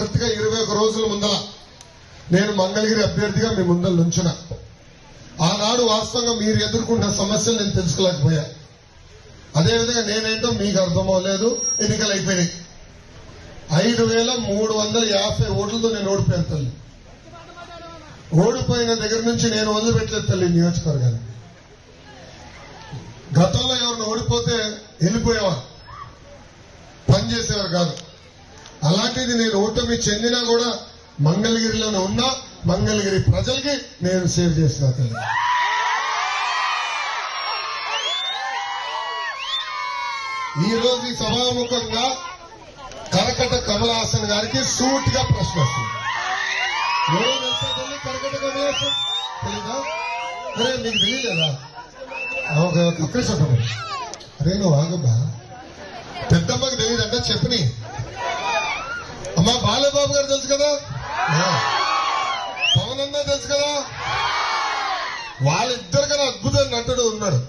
Correct గా 21 రోజుల ముందల నేను మంగళగిరి అభ్యర్థిగా మీ ముందర నుంచున్నా. ఆనాడు వాస్తవంగా మీరు ఎదుర్కొన్న సమస్యలు నేను తెలుసుకోలేకపోయా. అదేవిధంగా నేనేంటో మీకు అర్థం అవ్వలేదు. ఎన్నికలు అయిపోయినాయి. 5,350 ఓట్లతో నేను ఓడిపోయాను తల్లి. ఓడిపోయిన దగ్గర నుంచి నేను వదిలిపెట్టలేదు తల్లి నియోజకవర్గాన్ని. గతంలో ఎవరిని ఓడిపోతే వెళ్ళిపోయేవారు, పనిచేసేవారు కాదు. అలాంటిది నేను ఓటమి చెందినా కూడా మంగళగిరిలోనే ఉన్నా. మంగళగిరి ప్రజలకి నేను సేవ చేసిన తల్లి. ఈ రోజు ఈ సభాముఖంగా కరకట కమల్ హాసన్ గారికి సూట్ గా ప్రశ్న వస్తుంది. కరకట కమల్ హాసన్ తెలీదా? అరే నీకు తెలియలేదా? ఒక్కడే చెప్పండి. అరే నువ్వు ఆగబ్బా, పెద్దమ్మకి తెలియదంట చెప్పని. అమ్మా బాలబాబు గారు తెలుసు కదా, పవన్ అన్న తెలుసు కదా, వాళ్ళిద్దరికన్నా అద్భుతమైన నటుడు ఉన్నాడు.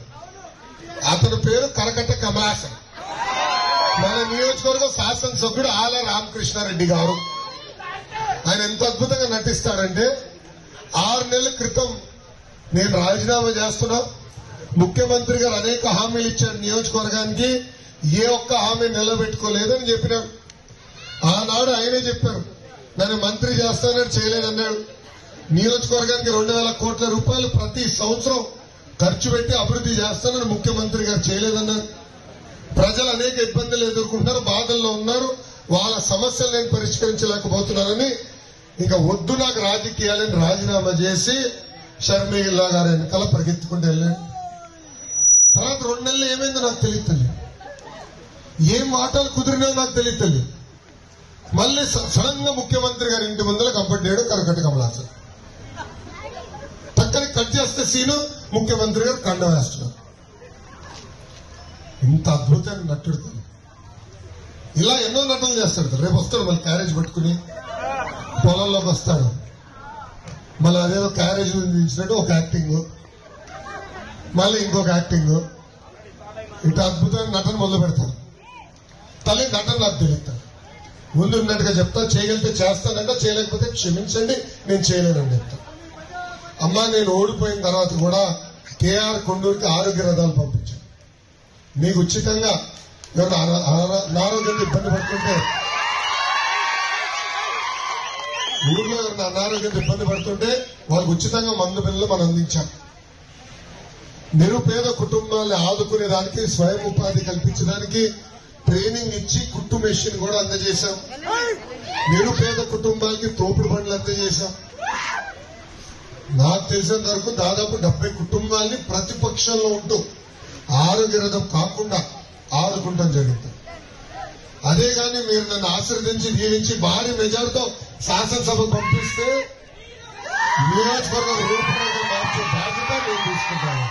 అతని పేరు కరకట్ట కమల్ హాసన్. మన నియోజకవర్గం శాసనసభ్యుడు ఆల రామకృష్ణారెడ్డి గారు. ఆయన ఎంత అద్భుతంగా నటిస్తాడంటే 6 నెలల క్రితం నేను రాజీనామా చేస్తున్నా, ముఖ్యమంత్రి గారు అనేక హామీలు ఇచ్చారు నియోజకవర్గానికి, ఏ ఒక్క హామీ నిలబెట్టుకోలేదని చెప్పినాడు. ఆనాడు ఆయనే చెప్పారు నన్ను మంత్రి చేస్తానని చేయలేదన్నాడు. నియోజకవర్గానికి 2,000 కోట్ల రూపాయలు ప్రతి సంవత్సరం ఖర్చు పెట్టి అభివృద్ధి చేస్తానని ముఖ్యమంత్రి గారు చేయలేదన్నారు. ప్రజలు అనేక ఇబ్బందులు ఎదుర్కొంటున్నారు, బాధల్లో ఉన్నారు. వాళ్ళ సమస్యలు నేను పరిష్కరించలేకపోతున్నానని ఇంకా వద్దు నాకు రాజకీయాలని రాజీనామా చేసి షర్మిలా గారి వెనకాల పరిగెత్తుకుంటూ వెళ్ళాను. తర్వాత 2 నెలలు ఏమైందో నాకు తెలియదు తల్లి, ఏం మాటలు కుదిరినాయో నాకు తెలియదు తల్లి. మళ్ళీ సడన్ గా ముఖ్యమంత్రి గారి ఇంటి ముందర కంపడ్డాడు కరకట్ట కమల్ హాసన్. పక్కన కట్ చేస్తే సీను ముఖ్యమంత్రి గారు కండ వేస్తున్నారు. ఇంత అద్భుతమైన నటుడు తల్లి. ఇలా ఎన్నో నటనలు చేస్తాడు. రేపు వస్తాడు మళ్ళీ క్యారేజ్ పట్టుకుని పొలంలోకి వస్తాడు. మళ్ళీ అదేదో క్యారేజ్ ఇచ్చినట్టు ఒక యాక్టింగ్, మళ్ళీ ఇంకొక యాక్టింగ్, ఇంత అద్భుతమైన నటన మొదలు పెడతాడు. తల్లి నటన నాకు తెలుస్తాడు. ముందు ఉన్నట్టుగా చెప్తా, చేయగలిగితే చేస్తానంట, చేయలేకపోతే క్షమించండి నేను చేయలేనని చెప్తా. అమ్మా నేను ఓడిపోయిన తర్వాత కూడా కేఆర్ కొండూరుకి ఆరోగ్య రథాలు పంపించాను. మీకు ఉచితంగా అనారోగ్యంతో ఇబ్బంది పడుతుంటే, ఊర్లో ఎవరైనా అనారోగ్యంతో ఇబ్బంది పడుతుంటే వాళ్ళకి ఉచితంగా మందు బిళ్ళలు మనం అందించాం. నిరుపేద కుటుంబాన్ని ఆదుకునే దానికి, స్వయం ఉపాధి కల్పించడానికి ట్రైనింగ్ ఇచ్చి కుట్టు మెషిన్ కూడా అందజేశాం. నిరుపేద కుటుంబాలకి తోపుడు బండ్లు అందజేశాం. నాకు తెలిసినంత వరకు దాదాపు 70 కుటుంబాలని ప్రతిపక్షంలో ఉంటూ ఆరోగ్య రథం కాకుండా ఆదుకుంటాం జరుగుతుంది. అదే గాని మీరు నన్ను ఆశీర్వదించి దీవించి భారీ మెజార్టీతో శాసనసభకు పంపిస్తే నియోజకవర్గం రూపురేఖలు మార్చే బాధ్యత నేను తీసుకుంటాను.